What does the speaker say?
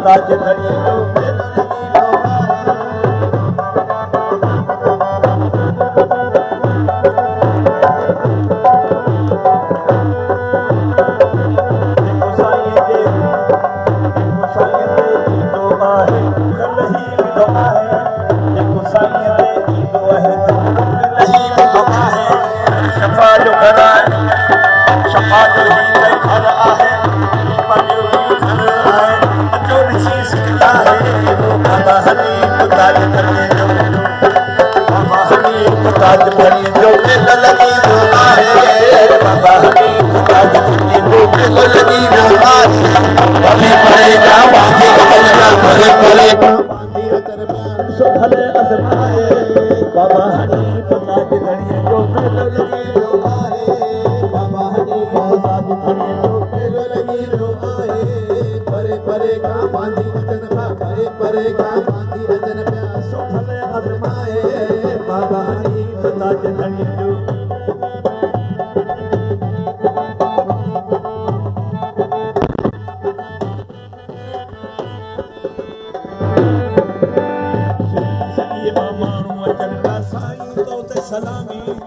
ताज धणी जो ताज धणी जो लगी जो आहे बाबा हनीफ ताज धणी जो लगी जो आहे भले पड़ेगा बांधी अजरा भले पड़ेगा बांधी अजरा सो भले अजमाए बाबा हनीफ ताज धणी जो लगी जो आहे बाबा हनीफ ताज धणी जो लगी जो आहे भले पड़ेगा बांधी अजरा भले पड़ेगा बांधी अजरा सो भले अजमाए बाबा हनीफ ताज धणी जो सलामी